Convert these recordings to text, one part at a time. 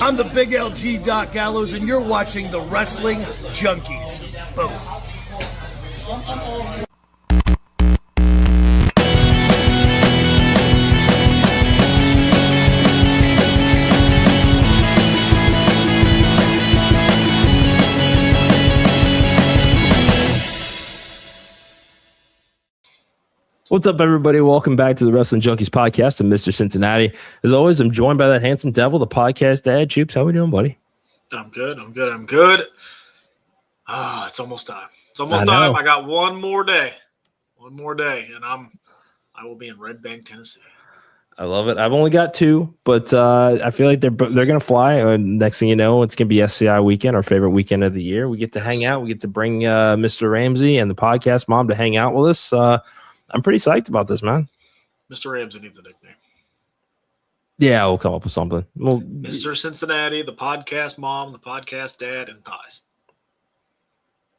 I'm the Big LG Doc Gallows, and you're watching the Wrestling Junkies. Boom. What's up, everybody? Welcome back to the Wrestling Junkies Podcast. I'm Mr. Cincinnati. As always, I'm joined by that handsome devil, the podcast dad. Choops, how we doing, buddy? I'm good. It's almost time. I got one more day, and I will be in Red Bank, Tennessee. I love it. I've only got two, but I feel like they're going to fly. Next thing you know, it's going to be SCI weekend, our favorite weekend of the year. We get to hang out. We get to bring Mr. Ramsey and the podcast mom to hang out with us. I'm pretty psyched about this, man. Mr. Ramsey needs a nickname. Yeah, we'll come up with something. Well, Mr. Cincinnati, the podcast mom, the podcast dad, and thighs.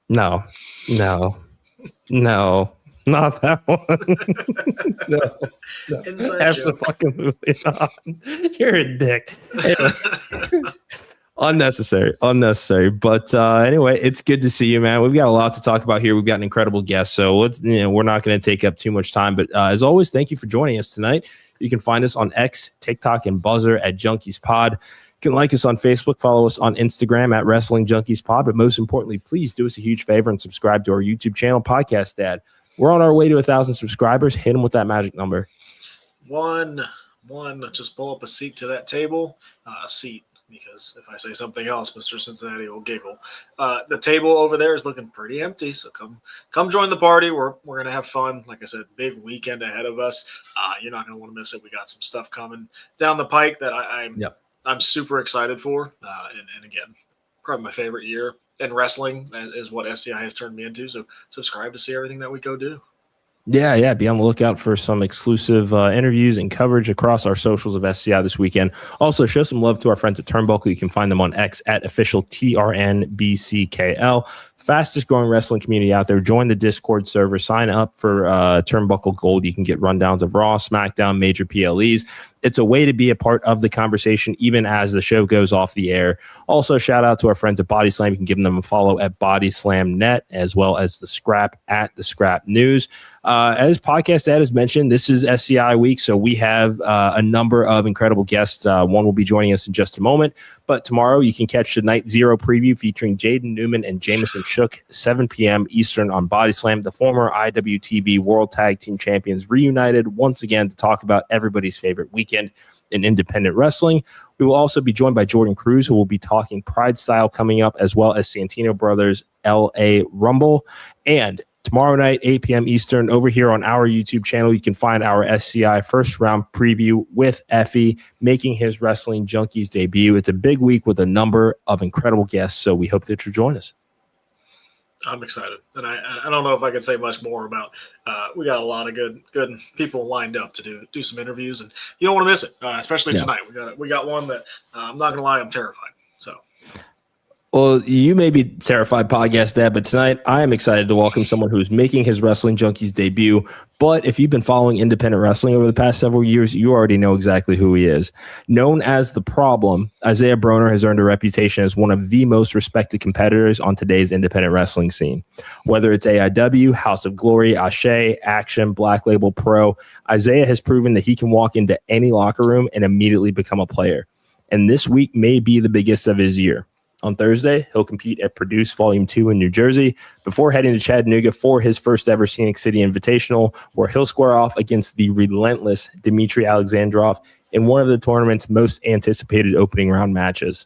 No, not that one. no. Absolutely not. You're a dick. Unnecessary. But anyway, it's good to see you, man. We've got a lot to talk about here. We've got an incredible guest, so we're not going to take up too much time. But as always, thank you for joining us tonight. You can find us on X, TikTok, and Buzzer at Junkies Pod. You can like us on Facebook, follow us on Instagram at Wrestling Junkies Pod. But most importantly, please do us a huge favor and subscribe to our YouTube channel, Podcast Dad. We're on our way to 1,000 subscribers. Hit them with that magic number. One. Just pull up a seat to that table. Because if I say something else, Mr. Cincinnati will giggle. The table over there is looking pretty empty, so come join the party. We're gonna have fun. Like I said, big weekend ahead of us. You're not gonna want to miss it. We got some stuff coming down the pike that I'm super excited for. And again, probably my favorite year in wrestling is what SCI has turned me into. So subscribe to see everything that we go do. Yeah. Be on the lookout for some exclusive interviews and coverage across our socials of SCI this weekend. Also, show some love to our friends at Turnbuckle. You can find them on X at official TRNBCKL. Fastest growing wrestling community out there. Join the Discord server. Sign up for Turnbuckle Gold. You can get rundowns of Raw, SmackDown, major PLEs. It's a way to be a part of the conversation even as the show goes off the air. Also, shout out to our friends at Body Slam. You can give them a follow at Body Slam Net, as well as The Scrap at The Scrap News. As Podcast Dad has mentioned, this is SCI week, so we have a number of incredible guests. One will be joining us in just a moment. But tomorrow you can catch the Night Zero preview featuring Jaden Newman and Jamison Shook, 7 p.m. Eastern on Body Slam. The former IWTV World Tag Team Champions reunited once again to talk about everybody's favorite weekend in independent wrestling. We will also be joined by Jordan Cruz, who will be talking Pride Style coming up, as well as Santino Brothers LA Rumble. And tomorrow night, 8 p.m. Eastern, over here on our YouTube channel, you can find our SCI first round preview with Effie making his Wrestling Junkies debut. It's a big week with a number of incredible guests, so we hope that you join us. I'm excited, and I don't know if I can say much more about. We got a lot of good people lined up to do some interviews, and you don't want to miss it, especially tonight. We got one that I'm not gonna lie, I'm terrified. So. Well, you may be terrified, Podcast Dad, but tonight I am excited to welcome someone who's making his Wrestling Junkies debut. But if you've been following independent wrestling over the past several years, you already know exactly who he is. Known as The Problem, Isaiah Broner has earned a reputation as one of the most respected competitors on today's independent wrestling scene. Whether it's AIW, House of Glory, Ashe, Action, Black Label Pro, Isaiah has proven that he can walk into any locker room and immediately become a player. And this week may be the biggest of his year. On Thursday, he'll compete at Produce Volume 2 in New Jersey before heading to Chattanooga for his first ever Scenic City Invitational, where he'll square off against the relentless Dimitri Alexandrov in one of the tournament's most anticipated opening round matches.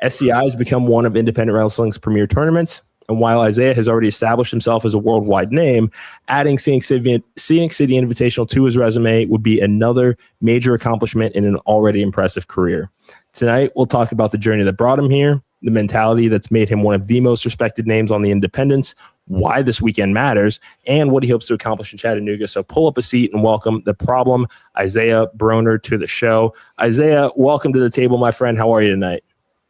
SCI has become one of independent wrestling's premier tournaments, and while Isaiah has already established himself as a worldwide name, adding Scenic City Invitational to his resume would be another major accomplishment in an already impressive career. Tonight, we'll talk about the journey that brought him here, the mentality that's made him one of the most respected names on the independents, why this weekend matters, and what he hopes to accomplish in Chattanooga. So pull up a seat and welcome The Problem, Isaiah Broner, to the show. Isaiah, welcome to the table, my friend. How are you tonight?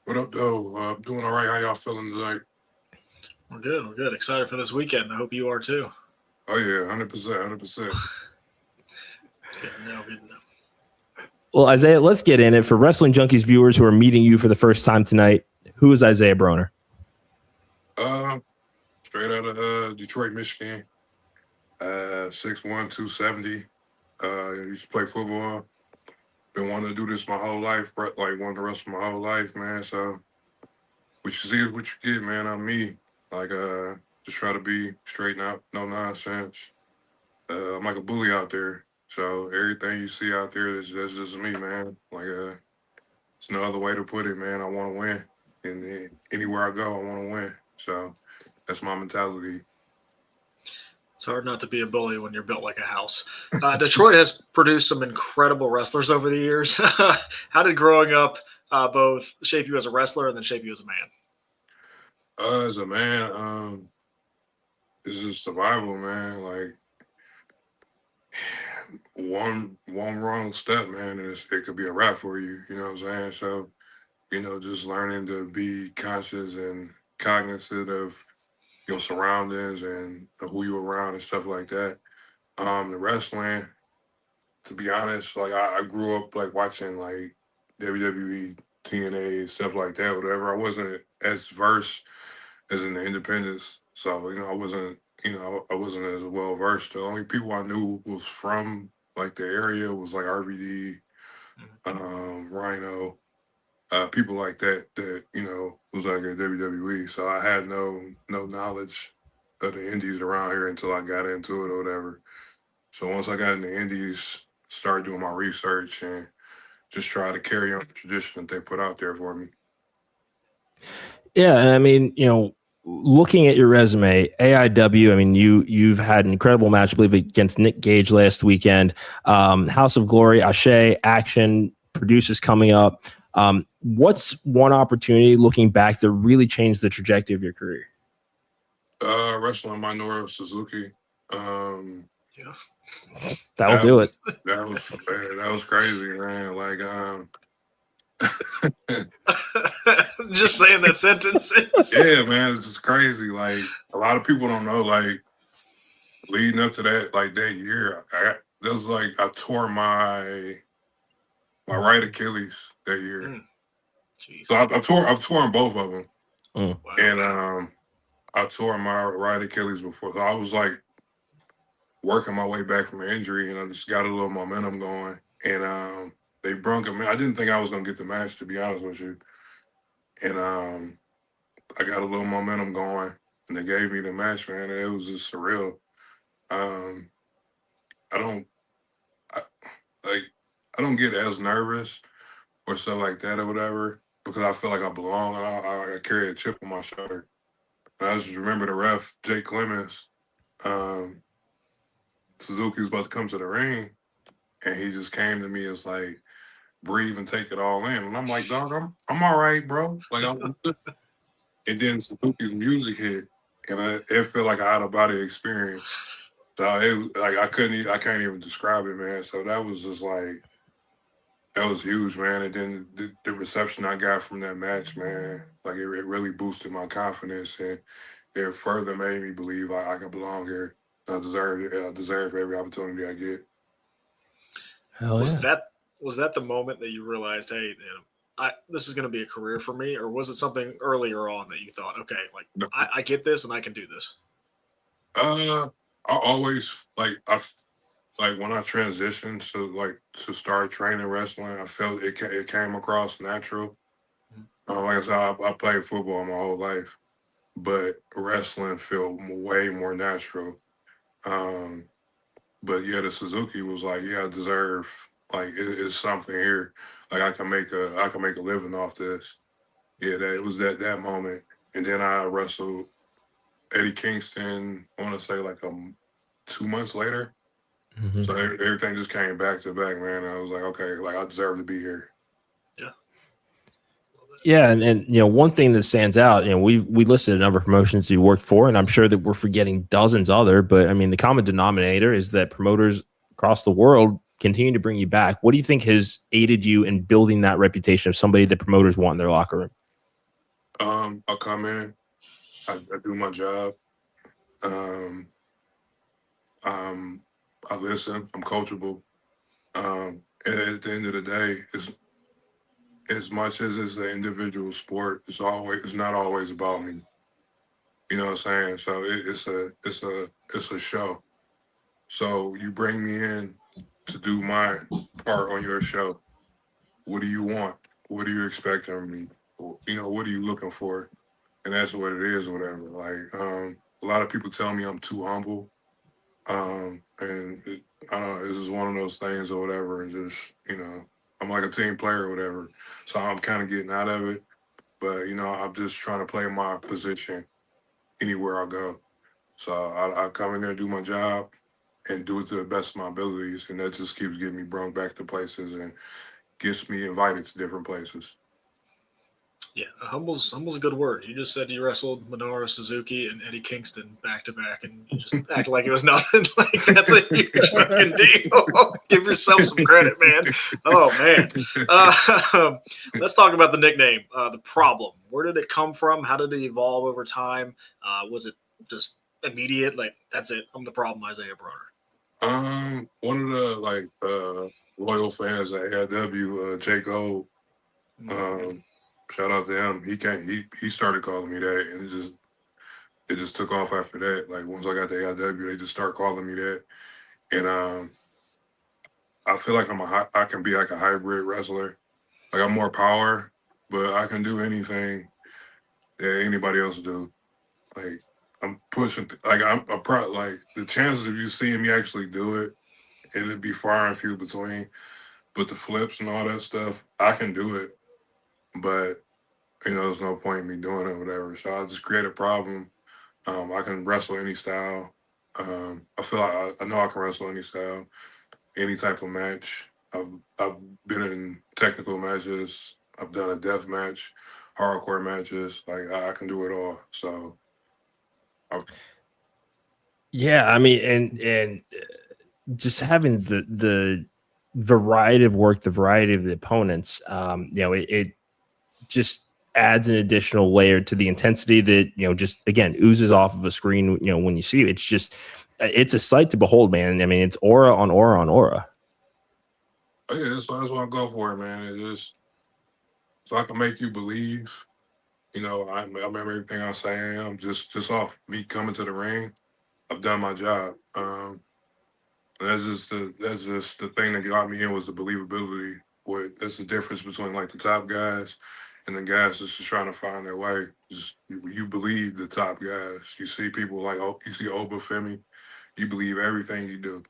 What up, though? Doing all right. How y'all feeling tonight? We're good. Excited for this weekend. I hope you are too. Oh, yeah, 100%. Good enough. Well, Isaiah, let's get in it. For Wrestling Junkies viewers who are meeting you for the first time tonight, who is Isaiah Broner? Straight out of Detroit, Michigan. 6'1", 270. Used to play football. Been wanting to do this my whole life, like wanted to wrestle my whole life, man. So what you see is what you get, man. I'm me. Like, just try to be straight and out, no nonsense. I'm like a bully out there. So everything you see out there, that's just me, man. Like, it's no other way to put it, man. I want to win. And anywhere I go, I want to win. So that's my mentality. It's hard not to be a bully when you're built like a house. Detroit has produced some incredible wrestlers over the years. How did growing up both shape you as a wrestler and then shape you as a man? As a man, it's just survival, man. Like, one wrong step, man, and it could be a wrap for you. You know what I'm saying? So, just learning to be conscious and cognizant of your surroundings and who you're around and stuff like that. The wrestling, to be honest, like I grew up like watching like WWE, TNA, stuff like that, whatever. I wasn't as versed as in the independents. So, I wasn't as well versed. The only people I knew was from like the area was like RVD, Rhino, people like that was like at WWE. So I had no knowledge of the indies around here until I got into it or whatever. So once I got in the indies, started doing my research and just try to carry on the tradition that they put out there for me. Yeah, and I mean, looking at your resume, AIW, I mean, you've had an incredible match, I believe, against Nick Gage last weekend. House of Glory, Ashe, Action, Producers coming up. What's one opportunity looking back that really changed the trajectory of your career? Wrestling Minoru Suzuki. Yeah. That'll do it. That was crazy, man. Like, just saying that sentence. Yeah, man, it's just crazy. Like, a lot of people don't know, like, leading up to that, like, that year, I tore my right Achilles that year. So I've torn both of them. Wow. And I tore my right Achilles before. So I was like working my way back from an injury, and I just got a little momentum going. And they brung him in. I didn't think I was gonna get the match, to be honest with you. And I got a little momentum going, and they gave me the match, man. And it was just surreal. I don't get as nervous or stuff like that or whatever because I feel like I belong and I carry a chip on my shoulder. And I just remember the ref, Jake Clemens, Suzuki was about to come to the ring, and he just came to me as like, breathe and take it all in. And I'm like, dog, I'm all right, bro. Like, and then Suzuki's music hit, and it felt like an out of body experience. So I can't even describe it, man. So that was just like, that was huge, man. And then the reception I got from that match, man, like it really boosted my confidence, and it further made me believe I can belong here. I deserve every opportunity I get. Hell yeah. Was that the moment that you realized, hey, this is going to be a career for me, or was it something earlier on that you thought, okay, like No. I get this and I can do this? I always like when I transitioned to start training wrestling, I felt it came across natural. Like I said, I played football my whole life, but wrestling felt way more natural. But yeah, the Suzuki was like, yeah, I deserve, like it's something here. Like I can make a living off this. Yeah, it was that moment. And then I wrestled Eddie Kingston, I want to say like 2 months later. Mm-hmm. So everything just came back to back, man. And I was like, okay, like I deserve to be here. Yeah, and one thing that stands out, we listed a number of promotions you worked for, and I'm sure that we're forgetting dozens other, but I mean the common denominator is that promoters across the world continue to bring you back. What do you think has aided you in building that reputation of somebody that promoters want in their locker room? I'll come in, I do my job. I listen, I'm coachable. And at the end of the day, it's as much as it's an individual sport, it's not always about me. You know what I'm saying? So it's a show. So you bring me in to do my part on your show. What do you want? What do you expect from me? You know, what are you looking for? And that's what it is, or whatever. Like, a lot of people tell me I'm too humble. I don't know, this is one of those things or whatever. And just, you know, I'm like a team player or whatever. So I'm kind of getting out of it. But, you know, I'm just trying to play my position anywhere I go. So I come in there, do my job, and do it to the best of my abilities. And that just keeps getting me brought back to places and gets me invited to different places. Yeah, humble's a good word. You just said you wrestled Minoru Suzuki and Eddie Kingston back to back, and you just act like it was nothing. Like that's a huge fucking deal. Give yourself some credit, man. Oh man. Let's talk about the nickname, the Problem. Where did it come from? How did it evolve over time? Was it just immediate? Like that's it. I'm the Problem, Isaiah Broner. One of the loyal fans at AIW, Jake O. Shout out to him. He started calling me that, and it just took off after that. Like once I got to AIW, they just start calling me that, and I feel like I can be like a hybrid wrestler. Like I'm more power, but I can do anything that anybody else do. Like I'm pushing. Like I'm like the chances of you seeing me actually do it, it'd be far and few between. But the flips and all that stuff, I can do it. But, you know, there's no point in me doing it or whatever. So I just create a problem. I can wrestle any style. I feel like I know I can wrestle any style, any type of match. I've been in technical matches. I've done a death match, hardcore matches. Like I can do it all. So, yeah, I mean, and just having the variety of work, the variety of the opponents, you know, it just adds an additional layer to the intensity that, you know, just again oozes off of a screen. You know, when you see it, it's a sight to behold, man. I mean, it's aura on aura on aura. Oh yeah, that's what I go for, man. It just so I can make you believe. You know, I remember everything I say I am just off me coming to the ring. I've done my job. That's just the thing that got me in was the believability. That's the difference between like the top guys and the guys that's just trying to find their way. Just you believe the top guys. You see people like you see Oba Femi, you believe everything you do.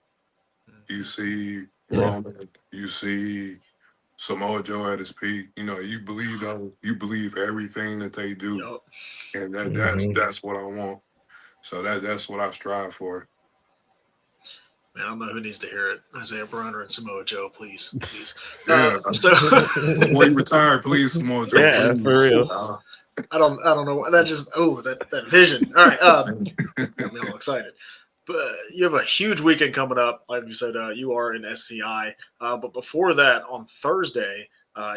You see Roman, you see Samoa Joe at his peak. You know, you believe everything that they do, and that's what I want. So that's what I strive for. Man, I don't know who needs to hear it. Isaiah Broner and Samoa Joe, please. Yeah. Before you retire, please, Samoa Joe. Yeah, for real. I don't know. That just that vision. All right, got me all excited. But you have a huge weekend coming up. Like you said, you are in SCI. But before that, on Thursday,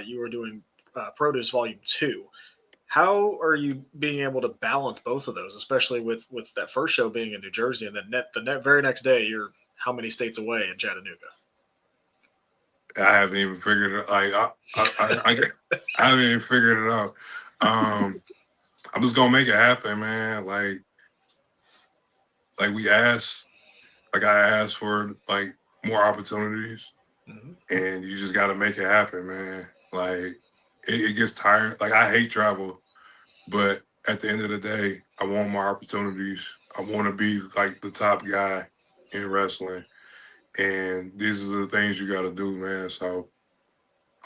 you were doing Produce Volume 2. How are you being able to balance both of those, especially with that first show being in New Jersey, and then the very next day you're how many states away in Chattanooga? I haven't even figured it. I haven't even figured it out. I'm just gonna make it happen, man. Like we asked, like I asked for like more opportunities, and you just got to make it happen, man. Like it gets tired. Like I hate travel, but at the end of the day, I want more opportunities. I want to be like the top guy in wrestling, and these are the things you got to do, man. So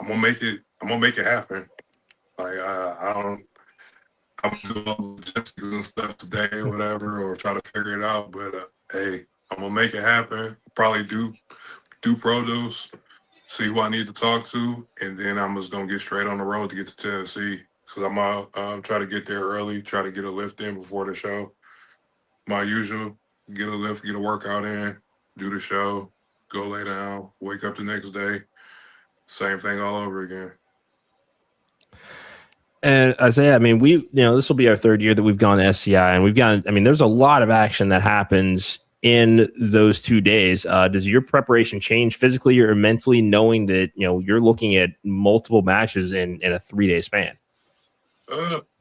I'm gonna make it happen. Like I'm doing all the logistics and stuff today or whatever, or try to figure it out. But hey, I'm gonna make it happen. Probably do produce, see who I need to talk to, and then I'm just gonna get straight on the road to get to Tennessee. Because I'm gonna try to get there early, try to get a lift in before the show. My usual, get a lift, get a workout in, do the show, go lay down, wake up the next day, same thing all over again. And Isaiah, I mean, this will be our third year that we've gone to SCI, and there's a lot of action that happens in those 2 days. Does your preparation change physically or mentally, knowing that you're looking at multiple matches in a 3-day span?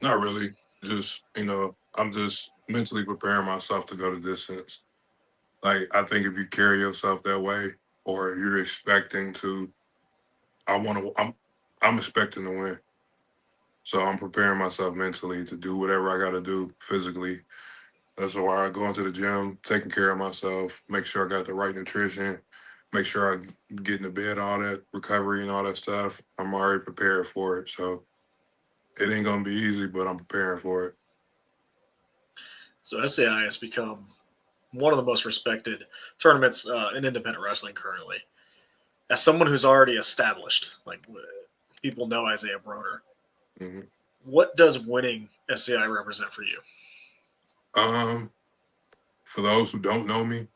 Not really. Just I'm just mentally preparing myself to go the distance. Like, I think if you carry yourself that way, or you're expecting to, I'm expecting to win. So I'm preparing myself mentally to do whatever I got to do physically. That's why I go into the gym, taking care of myself, make sure I got the right nutrition, make sure I get in the bed, all that recovery and all that stuff. I'm already prepared for it. So it ain't going to be easy, but I'm preparing for it. So SCI has become one of the most respected tournaments in independent wrestling currently. As someone who's already established, like, people know Isaiah Broner, Mm-hmm. what does winning SCI represent for you? For those who don't know me,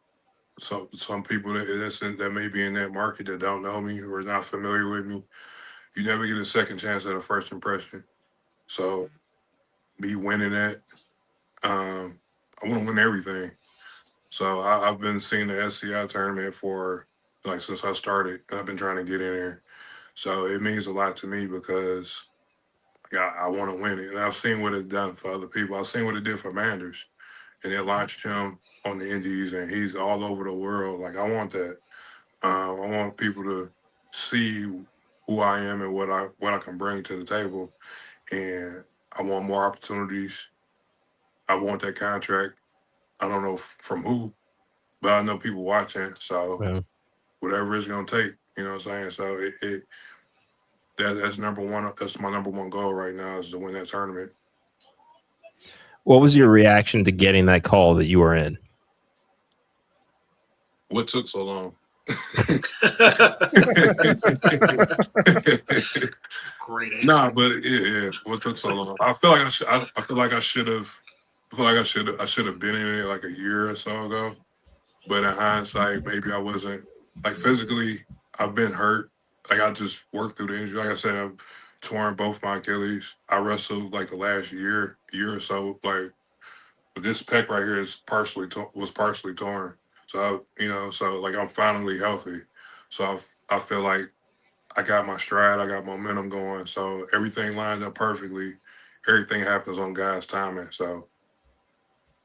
some people that may be in that market that don't know me or are not familiar with me, you never get a second chance at a first impression. So me winning that, I want to win everything. So I've been seeing the SCI tournament for since I started. I've been trying to get in there. So it means a lot to me because I want to win it. And I've seen what it's done for other people. I've seen what it did for Manders. And they launched him on the indies, and he's all over the world. Like, I want that. I want people to see who I am and what I can bring to the table. And I want more opportunities. I want that contract. I don't know from who, but I know people watching. So whatever it's going to take, you know what I'm saying? So that's number one. That's my number one goal right now, is to win that tournament. What was your reaction to getting that call that you were in? What took so long? Great answer. Nah, but yeah. What took so long? I feel like I should have been in it like a year or so ago. But in hindsight, maybe I wasn't, like, physically. I've been hurt. Like, I just worked through the injury. Like I said, I've torn both my Achilles. I wrestled like the last year or so. Like, but this pec right here is was partially torn. So like, I'm finally healthy. So I feel like I got my stride. I got momentum going. So everything lined up perfectly. Everything happens on God's timing. So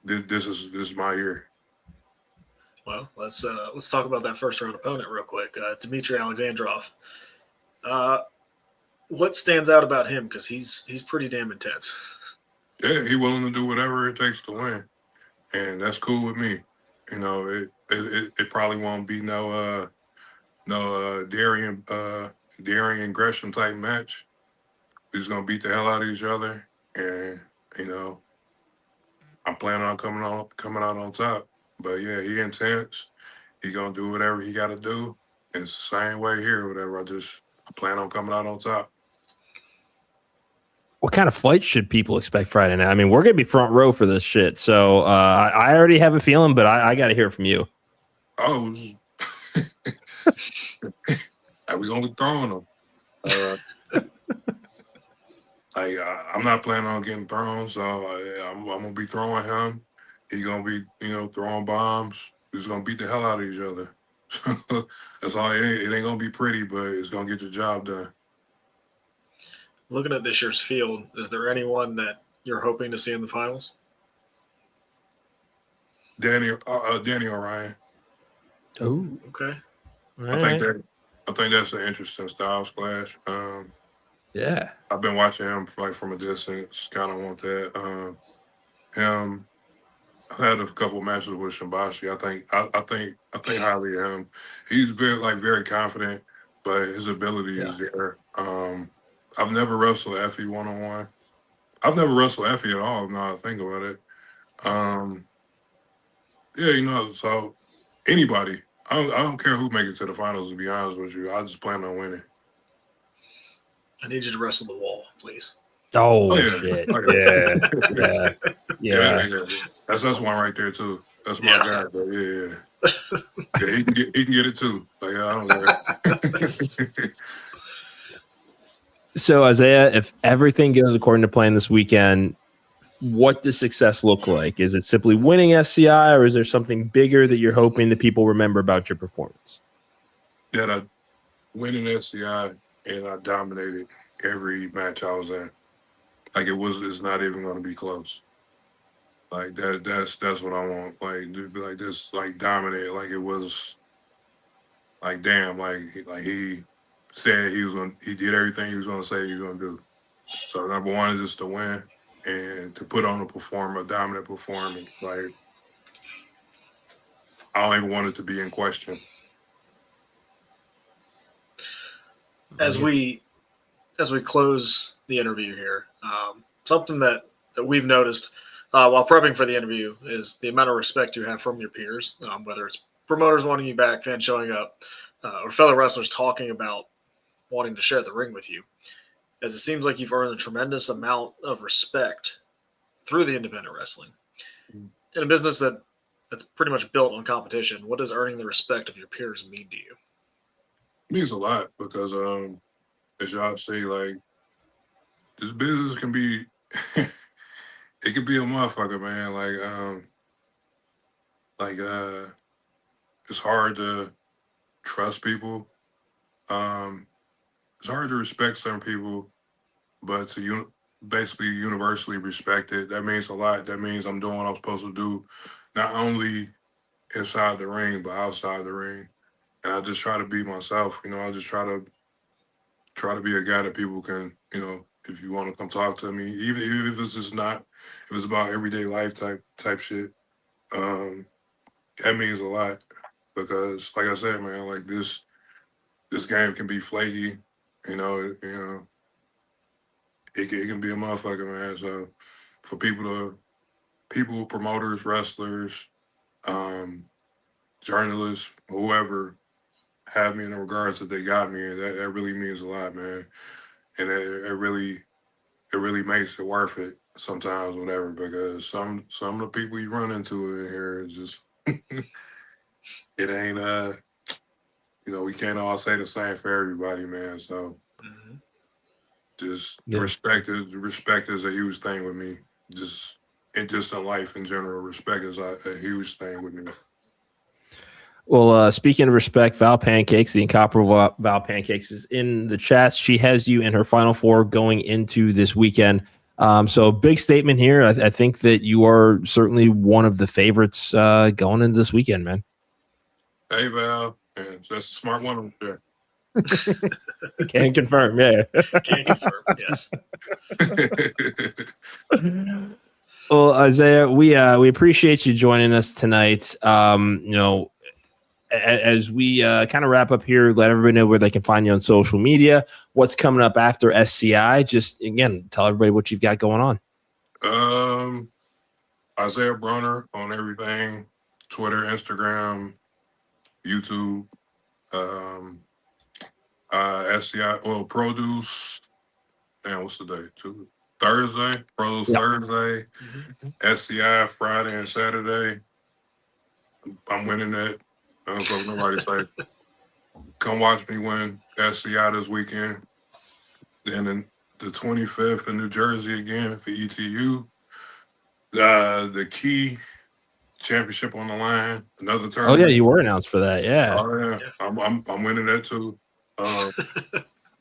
this is my year. Well, let's talk about that first round opponent real quick. Dimitri Alexandrov. What stands out about him? Because he's pretty damn intense. Yeah, he's willing to do whatever it takes to win, and that's cool with me. It probably won't be no Darian Gresham type match. We're just gonna beat the hell out of each other, and I'm planning on coming out on top. But yeah, he intense. He gonna do whatever he got to do. And it's the same way here, whatever. I plan on coming out on top. What kind of fight should people expect Friday night? I mean, we're gonna be front row for this shit. So I already have a feeling, but I got to hear from you. Oh, we gonna be throwing them. I'm not planning on getting thrown, so I'm gonna be throwing him. He's gonna be, throwing bombs. We're just gonna beat the hell out of each other. That's all. It ain't gonna be pretty, but it's gonna get your job done. Looking at this year's field, is there anyone that you're hoping to see in the finals? Danny O'Ryan. Oh, okay. I think that's an interesting styles clash. Yeah, I've been watching him from a distance. Kind of want that. Him. I've had a couple matches with Shimbashi. I think highly of him. He's very confident, but his ability is there. I've never wrestled Effie one-on-one. I've never wrestled Effie at all. Now I think about it. So anybody. I don't care who make it to the finals. To be honest with you, I just plan on winning. I need you to wrestle the wall, please. Oh shit! Yeah. That's one right there too. That's my guy. But yeah, he can get it too. Like, I don't care. So Isaiah, if everything goes according to plan this weekend, what does success look like? Is it simply winning SCI, or is there something bigger that you're hoping that people remember about your performance? Yeah, I winning SCI, and I dominated every match I was in. Like it's not even going to be close. Like that's what I want. Like to be like this, like dominate. Like it was. Like damn, like he said he did everything he was gonna say he was gonna do. So number one is just to win and to put on a dominant performance. Like I don't even want it to be in question. As we close the interview here, something that we've noticed while prepping for the interview is the amount of respect you have from your peers, whether it's promoters wanting you back, fans showing up, or fellow wrestlers talking about wanting to share the ring with you. As it seems like you've earned a tremendous amount of respect through the independent wrestling. In a business that's pretty much built on competition, what does earning the respect of your peers mean to you? It means a lot because as y'all say, like this business can be it can be a motherfucker, man. It's hard to trust people. It's hard to respect some people, but to basically universally respect it, that means a lot. That means I'm doing what I'm supposed to do, not only inside the ring, but outside the ring. And I just try to be myself. I just try to be a guy that people can, if you want to come talk to me, even if it's just not, if it's about everyday life type shit, that means a lot. Because, like I said, man, like this game can be flaky. It can be a motherfucker, man. So for people, promoters, wrestlers, journalists, whoever, have me in the regards that they got me, and that really means a lot, man. And it really makes it worth it sometimes, whatever. Because some of the people you run into in here is just it ain't we can't all say the same for everybody, man. So just respect is a huge thing with me. Just in life in general, respect is a huge thing with me. Well, speaking of respect, Val Pancakes, the incomparable Val Pancakes, is in the chat. She has you in her final four going into this weekend. So big statement here. I think that you are certainly one of the favorites going into this weekend, man. Hey, Val. Man, that's a smart one. There. Can confirm, yeah. Can confirm, yes. Well, Isaiah, we appreciate you joining us tonight. As we kind of wrap up here, let everybody know where they can find you on social media, what's coming up after SCI. Just, again, tell everybody what you've got going on. Isaiah Broner on everything, Twitter, Instagram, YouTube, SCI, Produce, what's the day? Thursday, Produce Thursday, SCI Friday and Saturday. I'm winning that. I don't know if nobody say, come watch me win SCI this weekend. Then in the 25th in New Jersey again for ETU. The Key Championship on the line. Another tournament. Oh yeah, you were announced for that. Yeah. Oh yeah, I'm winning that too.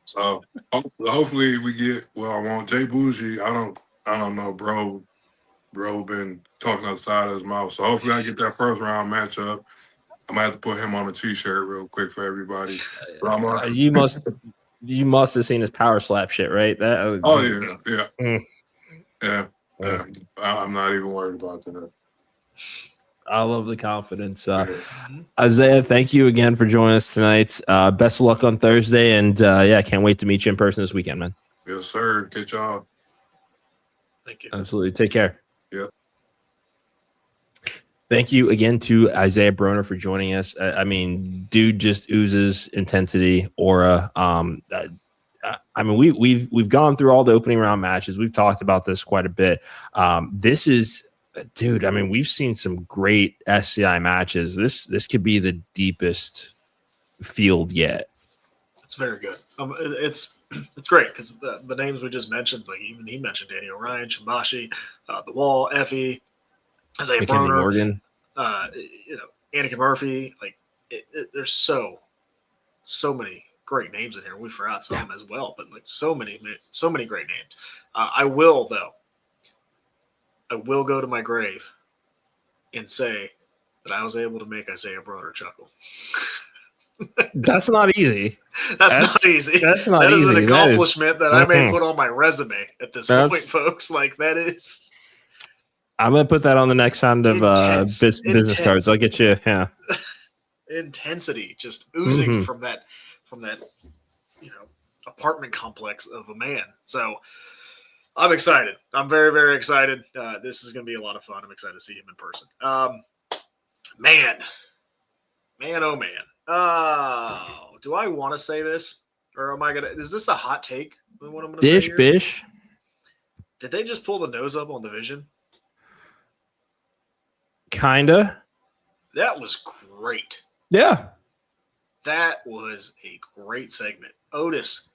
So hopefully we get. Well, I want Jay Bougie. I don't know, bro. Bro been talking outside of his mouth. So hopefully I get that first round matchup. I might have to put him on a T-shirt real quick for everybody. You must have seen his power slap shit, right? Yeah. I'm not even worried about that. I love the confidence. Isaiah, thank you again for joining us tonight. Best of luck on Thursday, and can't wait to meet you in person this weekend, man. Yes, sir. Get y'all. Thank you. Absolutely. Take care. Yep. Thank you again to Isaiah Broner for joining us. I mean, dude just oozes intensity, aura. We've gone through all the opening round matches. We've talked about this quite a bit. This is, dude. I mean, we've seen some great SCI matches. This could be the deepest field yet. It's very good. It's it's great because the names we just mentioned, like even he mentioned Danny O'Ryan, Shimbashi, The Wall, Effie, Isaiah Mackenzie Broner, Morgan. Anakin Murphy. Like there's so many great names in here. We forgot some as well, but like so many great names. I will go to my grave and say that I was able to make Isaiah Broner chuckle. That's not easy. That's not easy. That's not that easy. That is an accomplishment that I may put on my resume at this point, folks. Like that is. I'm gonna put that on the next sound of business cards. I'll get you. Yeah. Intensity just oozing from that apartment complex of a man. So I'm excited. I'm very, very excited. This is going to be a lot of fun. I'm excited to see him in person. Man, oh man. Do I want to say this, or am I gonna? Is this a hot take? What I'm gonna say here? Bish. Did they just pull the nose up on the Vision? Kinda. That was great. Yeah. That was a great segment. Otis.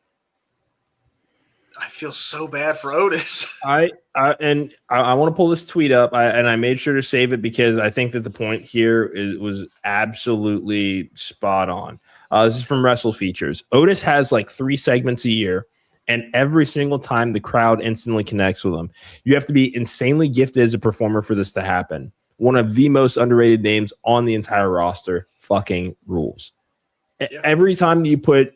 I feel so bad for Otis. I want to pull this tweet up, and I made sure to save it because I think that the point here was absolutely spot on. This is from Wrestle Features. Otis has like 3 segments a year, and every single time the crowd instantly connects with him. You have to be insanely gifted as a performer for this to happen. One of the most underrated names on the entire roster. Fucking rules. Yeah. Every time you put,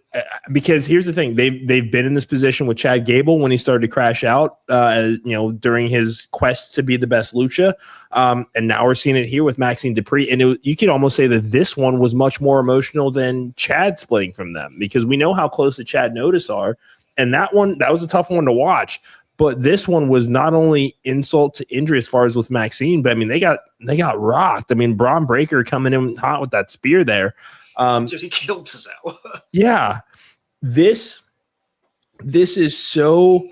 because here's the thing, they've been in this position with Chad Gable when he started to crash out, during his quest to be the best lucha, and now we're seeing it here with Maxine Dupree, and you could almost say that this one was much more emotional than Chad splitting from them because we know how close the Chad and Otis are, and that was a tough one to watch. But this one was not only insult to injury as far as with Maxine, but I mean they got rocked. I mean Braun Breaker coming in hot with that spear there. Dude, he killed Cesaro. Yeah, this is so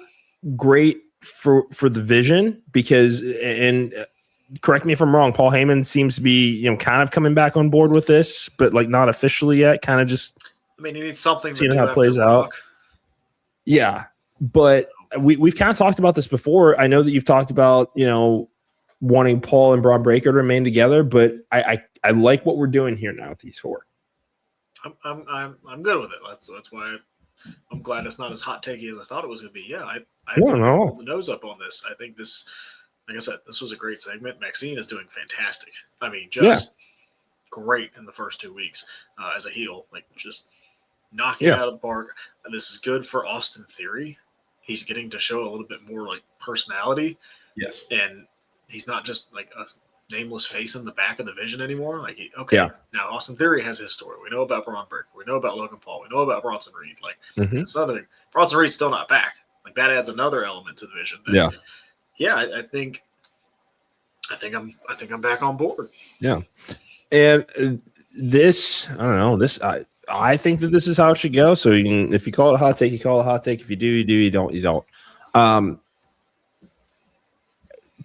great for the Vision because, and correct me if I'm wrong, Paul Heyman seems to be kind of coming back on board with this, but like not officially yet. Kind of just. I mean, he needs something. Seeing how it plays out. Yeah, but we've kind of talked about this before. I know that you've talked about wanting Paul and Braun Breaker to remain together, but I like what we're doing here now with these 4. I'm good with it. That's why I'm glad it's not as hot takey as I thought it was going to be. Yeah, I don't know. The nose up on this. I think this, like I said, this was a great segment. Maxine is doing fantastic. I mean, just great in the first 2 weeks as a heel, like just knocking it out of the park. And this is good for Austin Theory. He's getting to show a little bit more like personality. Yes, and he's not just like a nameless face in the back of the Vision anymore. Like, now Austin Theory has his story. We know about Braun Breaker. We know about Logan Paul. We know about Bronson Reed. Like, it's another thing. Bronson Reed's still not back. Like, that adds another element to the Vision. I think I'm back on board. Yeah, and this, I don't know. This, I think that this is how it should go. So if you call it a hot take, you call it a hot take. If you do, you do. You don't, you don't.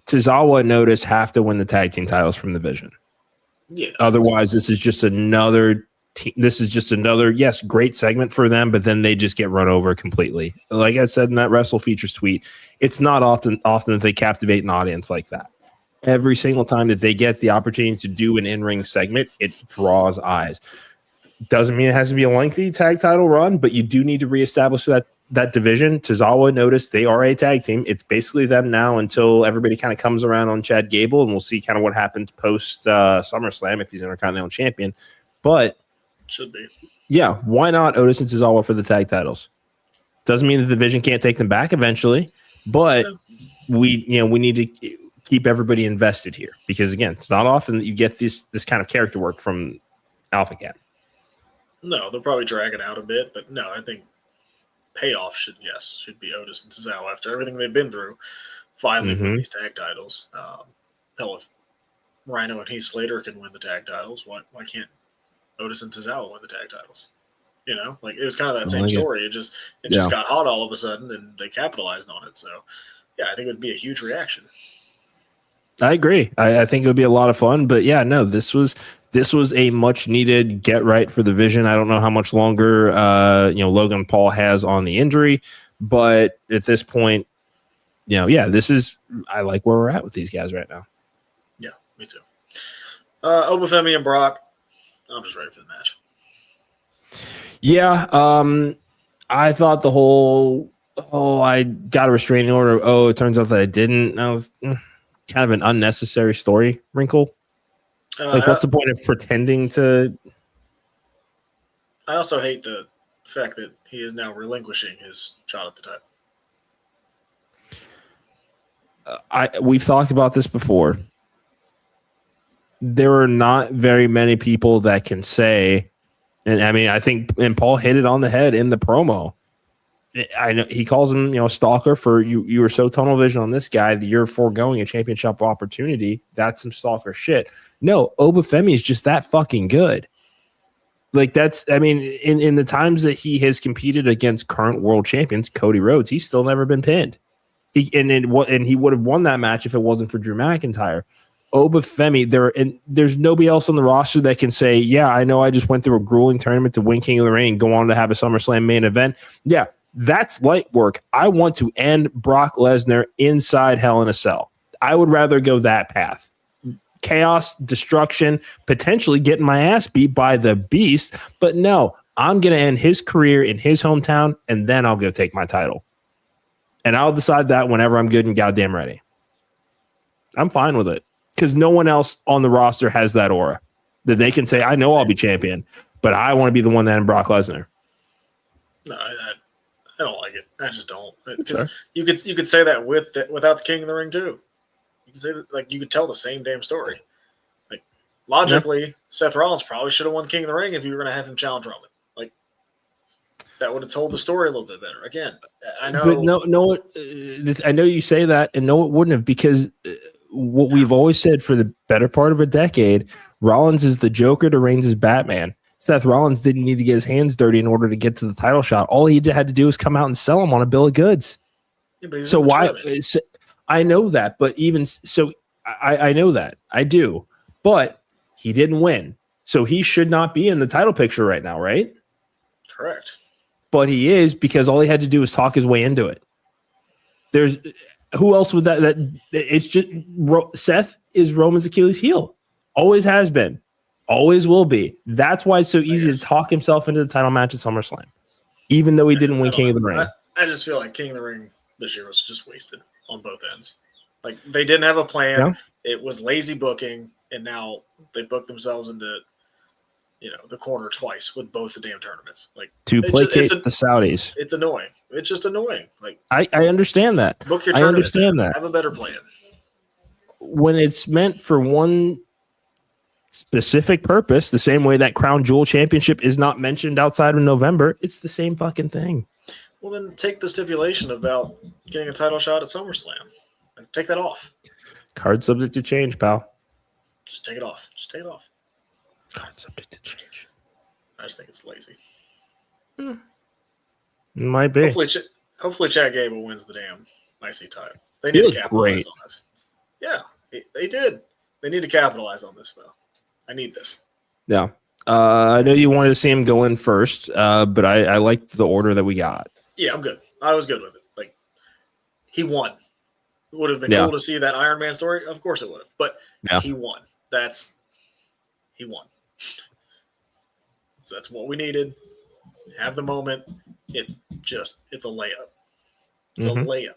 Tozawa and Otis have to win the tag team titles from the Vision. Yeah. Otherwise, this is just another. Yes, great segment for them, but then they just get run over completely. Like I said in that Wrestle Features tweet, it's not often that they captivate an audience like that. Every single time that they get the opportunity to do an in-ring segment, it draws eyes. Doesn't mean it has to be a lengthy tag title run, but you do need to reestablish that division. Tozawa and Otis, they are a tag team. It's basically them now until everybody kind of comes around on Chad Gable, and we'll see kind of what happens post SummerSlam if he's Intercontinental Champion. But should be. Yeah, why not Otis and Tozawa for the tag titles? Doesn't mean the division can't take them back eventually, but we need to keep everybody invested here because again, it's not often that you get this kind of character work from Alpha Cat. No, they'll probably drag it out a bit, but no, I think payoff should be Otis and Tozawa after everything they've been through. Finally win these tag titles. Hell, if Rhino and Heath Slater can win the tag titles, why can't Otis and Tozawa win the tag titles? Like it was kind of that same story. It just got hot all of a sudden, and they capitalized on it. So, yeah, I think it would be a huge reaction. I agree. I think it would be a lot of fun. But yeah, no, this was a much needed get right for the Vision. I don't know how much longer Logan Paul has on the injury, but at this point, I like where we're at with these guys right now. Yeah, me too. Oba Femi and Brock, I'm just ready for the match. Yeah, I thought the whole I got a restraining order. Oh, it turns out that I didn't. That was kind of an unnecessary story wrinkle. What's the point of pretending to? I also hate the fact that he is now relinquishing his shot at the title. We've talked about this before. There are not very many people that can say, and I mean, I think, and Paul hit it on the head in the promo. I know he calls him, a stalker for you. You were so tunnel vision on this guy that you're foregoing a championship opportunity. That's some stalker shit. No, Oba Femi is just that fucking good. Like in the times that he has competed against current world champions, Cody Rhodes, he's still never been pinned. He would have won that match if it wasn't for Drew McIntyre. Oba Femi, there's nobody else on the roster that can say, yeah, I know I just went through a grueling tournament to win King of the Ring and go on to have a SummerSlam main event. Yeah, that's light work. I want to end Brock Lesnar inside Hell in a Cell. I would rather go that path. Chaos, destruction, potentially getting my ass beat by the Beast. But no, I'm going to end his career in his hometown, and then I'll go take my title. And I'll decide that whenever I'm good and goddamn ready. I'm fine with it. Because no one else on the roster has that aura that they can say, I know I'll be champion, but I want to be the one that end Brock Lesnar. No, I don't like it. I just don't. Because you could say that without the King of the Ring too. You could say that, you could tell the same damn story. Like logically, Seth Rollins probably should have won King of the Ring if you were going to have him challenge Roman. Like that would have told the story a little bit better. Again, I know. But no, I know you say that, and no, it wouldn't have, because what we've always said for the better part of a decade, Rollins is the Joker to Reigns' Batman. Seth Rollins didn't need to get his hands dirty in order to get to the title shot. All he had to do was come out and sell him on a bill of goods. Yeah, so why? I know that, but even so, I know that. I do. But he didn't win. So he should not be in the title picture right now, right? Correct. But he is, because all he had to do was talk his way into it. There's who else would that it's just Seth is Roman's Achilles heel. Always has been. Always will be. That's why it's so easy to talk himself into the title match at SummerSlam, even though he didn't win King of the Ring. I just feel like King of the Ring this year was just wasted on both ends. Like they didn't have a plan. Yeah. It was lazy booking, and now they booked themselves into the corner twice with both the damn tournaments. Like to placate the Saudis. It's annoying. It's just annoying. Like I understand that. Book your tournament. I understand that. Have a better plan. When it's meant for one specific purpose, the same way that Crown Jewel Championship is not mentioned outside of November, it's the same fucking thing. Well, then take the stipulation about getting a title shot at SummerSlam. Like, take that off. Card subject to change, pal. Just take it off. Just take it off. Card subject to change. I just think it's lazy. It might be. Hopefully Chad Gable wins the damn IC title. They need to capitalize on this. Yeah, they did. They need to capitalize on this, though. I need this. Yeah. I know you wanted to see him go in first, but I liked the order that we got. Yeah, I'm good. I was good with it. Like, he won. It would have been cool to see that Iron Man story. Of course it would have. But he won. He won. So that's what we needed. Have the moment. It's a layup. It's a layup.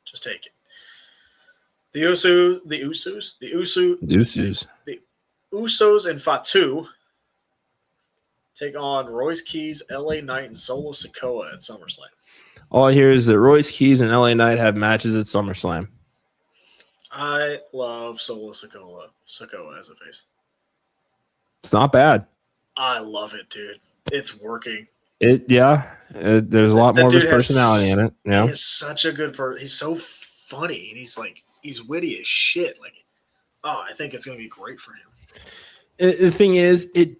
Just take it. The Usos and Fatu take on Royce Keys, LA Knight, and Solo Sikoa at SummerSlam. All I hear is that Royce Keys and LA Knight have matches at SummerSlam. I love Solo Sikoa as a face. It's not bad. I love it, dude. It's working. There's a lot more of his personality in it. Yeah, he's such a good person. He's so funny, and he's witty as shit. Like, I think it's going to be great for him. The thing is, it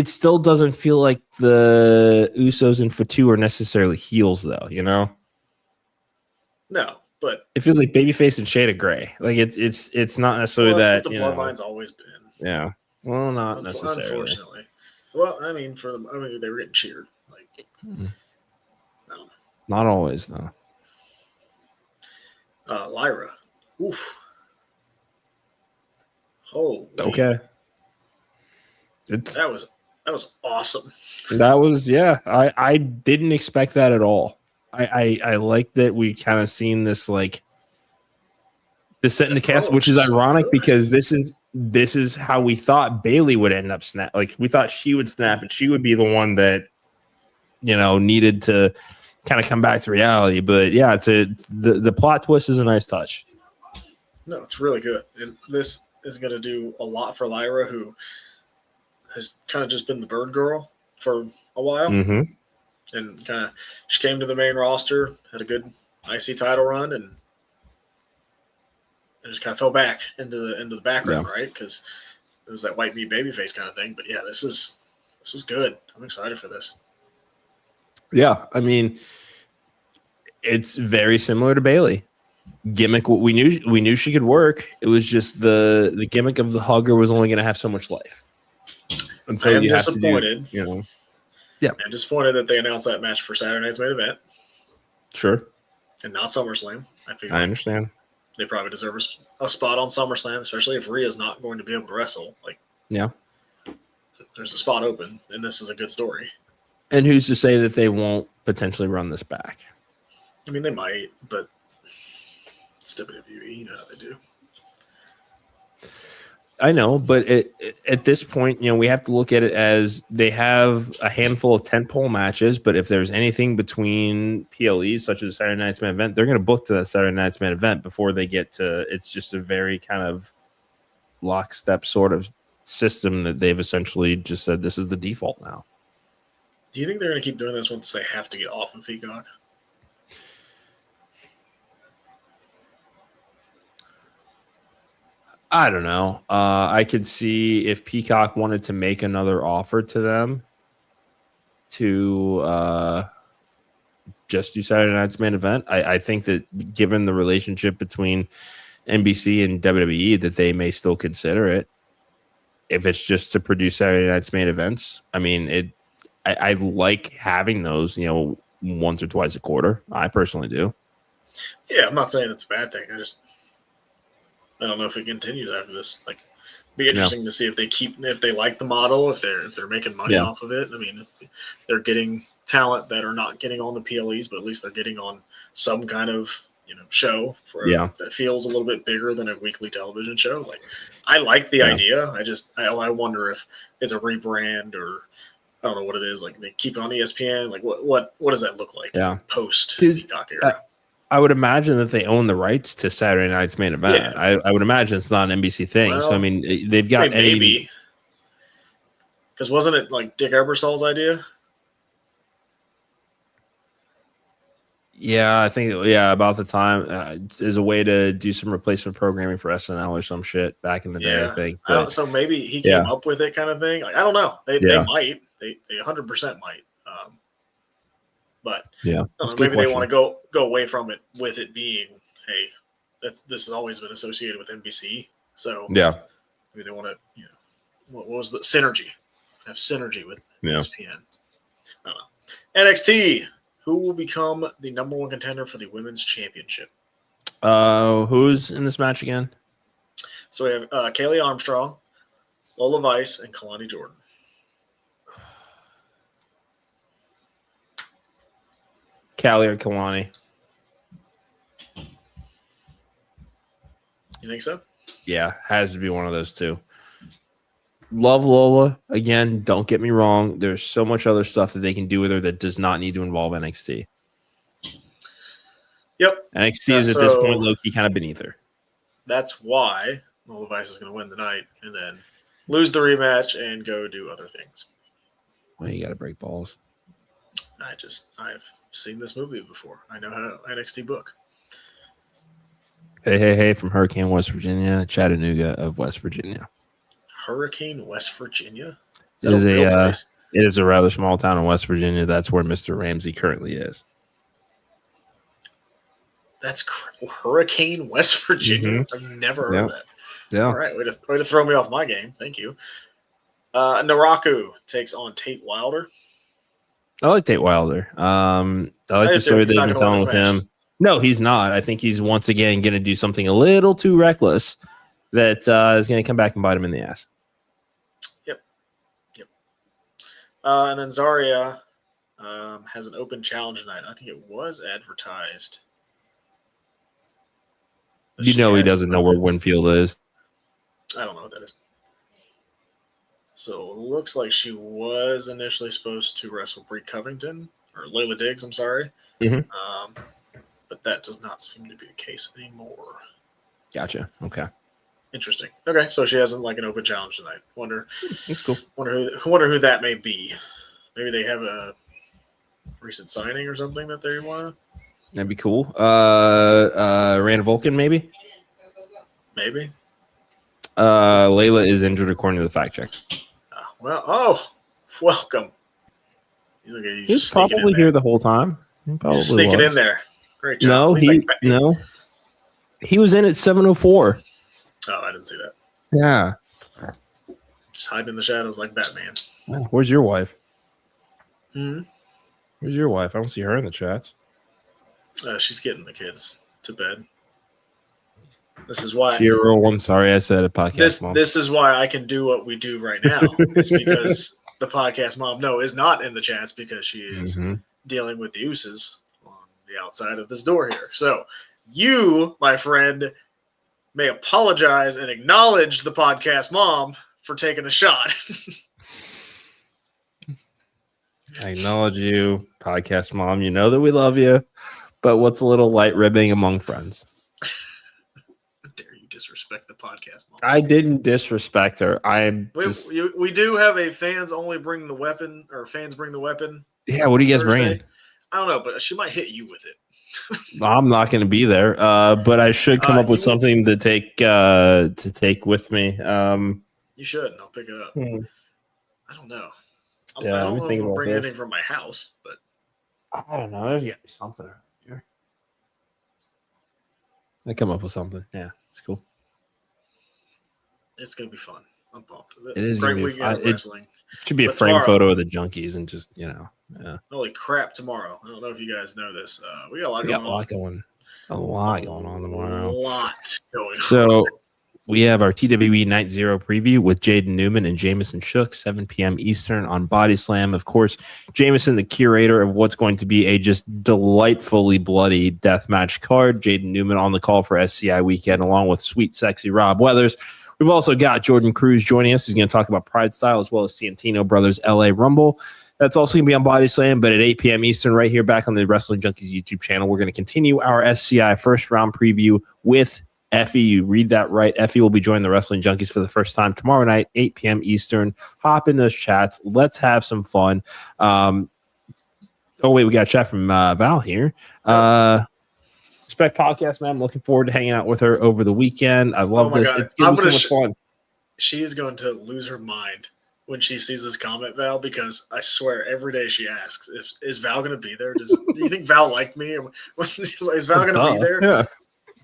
still doesn't feel like the Usos and Fatu are necessarily heels, though. No, But it feels like babyface and shade of gray. Like it's not necessarily that's that what the bloodline's always been. Yeah. Well, not necessarily. Unfortunately. Well, I mean, they were getting cheered. Like, I don't know. Not always, though. Lyra. Oof. Holy. Okay. That was awesome. That was, yeah. I didn't expect that at all. I like that we kind of seen this like descent into cast, which is ironic because this is how we thought Bayley would end up snap. Like we thought she would snap and she would be the one that needed to kind of come back to reality. But yeah, the plot twist is a nice touch. No, it's really good. And this is going to do a lot for Lyra, who has kind of just been the bird girl for a while. Mm-hmm. And kind of she came to the main roster, had a good IC title run, and just kind of fell back into the background, right? Because it was that white meat babyface kind of thing. But yeah, this is good. I'm excited for this. Yeah, I mean, it's very similar to Bayley. Gimmick, what we knew she could work. It was just the gimmick of the hugger was only going to have so much life. I am disappointed. Yeah, I'm disappointed that they announced that match for Saturday night's main event. Sure. And not SummerSlam. I understand. They probably deserve a spot on SummerSlam, especially if Rhea's not going to be able to wrestle. Like, yeah, there's a spot open, and this is a good story. And who's to say that they won't potentially run this back? I mean, they might, but it's WWE. You know how they do. I know, but at this point, we have to look at it as they have a handful of tentpole matches. But if there's anything between PLEs, such as Saturday Night's main event, they're going to book to that Saturday Night's main event before they get to. It's just a very kind of lockstep sort of system that they've essentially just said this is the default now. Do you think they're going to keep doing this once they have to get off of Peacock? I don't know. I could see if Peacock wanted to make another offer to them to just do Saturday Night's main event. I think that given the relationship between NBC and WWE, that they may still consider it. If it's just to produce Saturday Night's main events, I mean, I like having those, once or twice a quarter. I personally do. Yeah, I'm not saying it's a bad thing. I don't know if it continues after this. Like, be interesting to see if they like the model, if they're making money off of it. I mean, if they're getting talent that are not getting on the PLEs, but at least they're getting on some kind of show that feels a little bit bigger than a weekly television show. Like, I like the idea. I wonder if it's a rebrand or I don't know what it is. Like, they keep it on ESPN. Like, what does that look like post Peacock era? I would imagine that they own the rights to Saturday Night's main event. Yeah. I would imagine it's not an NBC thing. Well, so, I mean, they've got maybe. Because wasn't it like Dick Ebersol's idea? Yeah, I think, about the time. As a way to do some replacement programming for SNL or some shit back in the day, I think. But, so maybe he came up with it kind of thing. Like, I don't know. They might. They 100% might. But maybe they want to go away from it with it being, hey, this has always been associated with NBC. So maybe they want to, what was the synergy? Have synergy with ESPN. I don't know. NXT, who will become the number one contender for the women's championship? Who's in this match again? So we have Kaylee Armstrong, Lola Vice, and Kalani Jordan. Callie or Kalani. You think so? Yeah, has to be one of those two. Love Lola. Again, don't get me wrong. There's so much other stuff that they can do with her that does not need to involve NXT. Yep. NXT is at this point low-key kind of beneath her. That's why Lola Vice is going to win tonight and then lose the rematch and go do other things. Well, you got to break balls. I've seen this movie before. I know how NXT book. Hey, from Hurricane, West Virginia, Chattanooga of West Virginia. Hurricane, West Virginia? It is a rather small town in West Virginia. That's where Mr. Ramsey currently is. That's Hurricane West Virginia. I've never heard of that. Yeah. All right, way to throw me off my game. Thank you. Naraku takes on Tate Wilder. I like Tate Wilder. I like the story they've been telling with him. No, he's not. I think he's once again going to do something a little too reckless that is going to come back and bite him in the ass. Yep. And then Zarya has an open challenge tonight. I think it was advertised. He doesn't know where Winfield is. I don't know what that is. So it looks like she was initially supposed to wrestle Brie Covington, or Layla Diggs, I'm sorry. Mm-hmm. But that does not seem to be the case anymore. Gotcha. Okay. Interesting. Okay, so she has an open challenge tonight. That's cool. Wonder who that may be. Maybe they have a recent signing or something that they want. That'd be cool. Rand Vulcan, maybe. Maybe. Layla is injured according to the fact check. Welcome. He was probably here the whole time. Sneak it in there. Great job. He was in at 7:04. Oh, I didn't see that. Yeah. Just hiding in the shadows like Batman. Where's your wife? Hmm. Where's your wife? I don't see her in the chats. She's getting the kids to bed. This is why. 0-1. Sorry, I said a podcast mom. This is why I can do what we do right now. It's because the podcast mom is not in the chats because she is dealing with the uses on the outside of this door here. So you, my friend, may apologize and acknowledge the podcast mom for taking a shot. I acknowledge you, podcast mom. You know that we love you, but what's a little light ribbing among friends? Disrespect the podcast mom. I didn't disrespect her. We do have a fans bring the weapon. Yeah, what are you guys bringing? I don't know, but she might hit you with it. I'm not going to be there, but I should come up with something to take with me. You should, and I'll pick it up. I don't know. I Yeah, don't know if I'll bring this. anything from my house, but I don't know. There's got to be something around here. I come up with something. Yeah, it's cool. It's gonna be fun. I'm pumped. It is great weekend of wrestling. It should be a frame photo of the Junkies and just yeah. Holy crap! Tomorrow, I don't know if you guys know this. We got a lot going on. A lot going on tomorrow. A lot going on. So we have our TWE Night Zero preview with Jaden Newman and Jameson Shook, 7 p.m. Eastern on Body Slam. Of course, Jameson, the curator of what's going to be a just delightfully bloody deathmatch card. Jaden Newman on the call for SCI weekend, along with sweet, sexy Rob Weathers. We've also got Jordan Cruz joining us. He's going to talk about Pride Style as well as Santino Brothers LA Rumble. That's also going to be on Body Slam, but at 8 p.m. Eastern right here back on the Wrestling Junkies YouTube channel. We're going to continue our SCI first round preview with Effie. You read that right. Effie will be joining the Wrestling Junkies for the first time tomorrow night, 8 p.m. Eastern. Hop in those chats. Let's have some fun. We got a chat from Val here. Respect Podcast, man. I'm looking forward to hanging out with her over the weekend. I love this. God. It's going to be so much fun. She is going to lose her mind when she sees this comment, Val, because I swear every day she asks, is Val going to be there? Do you think Val liked me? Is Val going to be there? Yeah.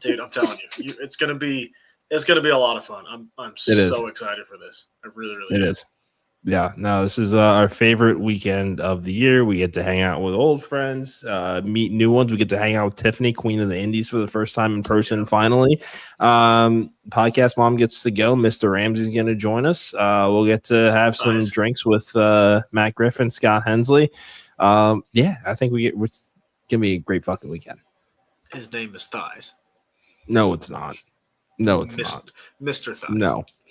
Dude, I'm telling you, it's going to be a lot of fun. I'm so excited for this. I really it is. Yeah, no, this is our favorite weekend of the year. We get to hang out with old friends, meet new ones. We get to hang out with Tiffany, Queen of the Indies, for the first time in person, finally. Podcast Mom gets to go. Mr. Ramsey's going to join us. We'll get to have some drinks with Matt Griffin, Scott Hensley. I think it's going to be a great fucking weekend. His name is Thighs. No, it's not. No, it's not. Mr. Thighs.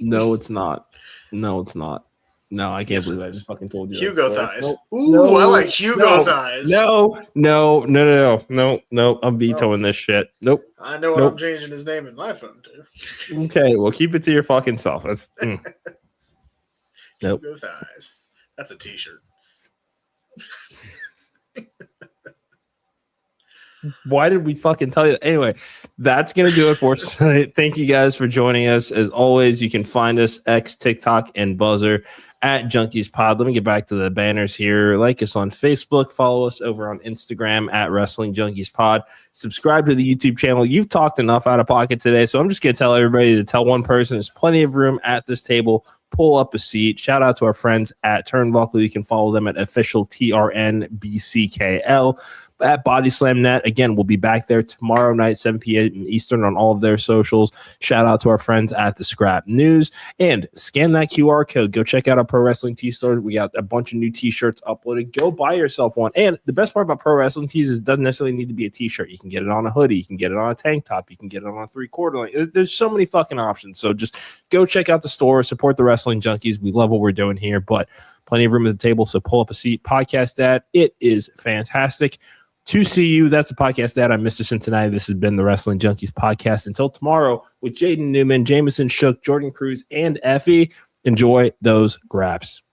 No, it's not. No, it's not. No, I can't believe I just fucking told you. Hugo Thighs. Nope. Ooh, I like Hugo Thighs. No. I'm vetoing this shit. Nope. I know what I'm changing his name in my phone to. Okay, well, keep it to your fucking self. That's Hugo Thighs. That's a t-shirt. Why did we fucking tell you? Anyway, that's going to do it for us tonight. Thank you guys for joining us. As always, you can find us X, TikTok, and Buzzer at Junkies Pod. Let me get back to the banners here. Like us on Facebook. Follow us over on Instagram at Wrestling Junkies Pod. Subscribe to the YouTube channel. You've talked enough out of pocket today, so I'm just going to tell everybody to tell one person. There's plenty of room at this table. Pull up a seat. Shout out to our friends at Turnbuckle. You can follow them at official TRNBCKL. At Body Slam Net. Again, we'll be back there tomorrow night, 7 p.m. Eastern on all of their socials. Shout out to our friends at the Scrap News. And scan that QR code. Go check out our Pro Wrestling Tee store. We got a bunch of new t-shirts uploaded. Go buy yourself one. And the best part about Pro Wrestling Tees is it doesn't necessarily need to be a t-shirt. You can get it on a hoodie. You can get it on a tank top. You can get it on a 3/4 length. There's so many fucking options. So just go check out the store. Support the Wrestling Junkies. We love what we're doing here, but plenty of room at the table. So pull up a seat. Podcast that. It is fantastic to see you. That's the podcast that I'm Mr. Cincinnati. This has been the Wrestling Junkies Podcast. Until tomorrow with Jaden Newman, Jameson Shook, Jordan Cruz, and Effie. Enjoy those graps.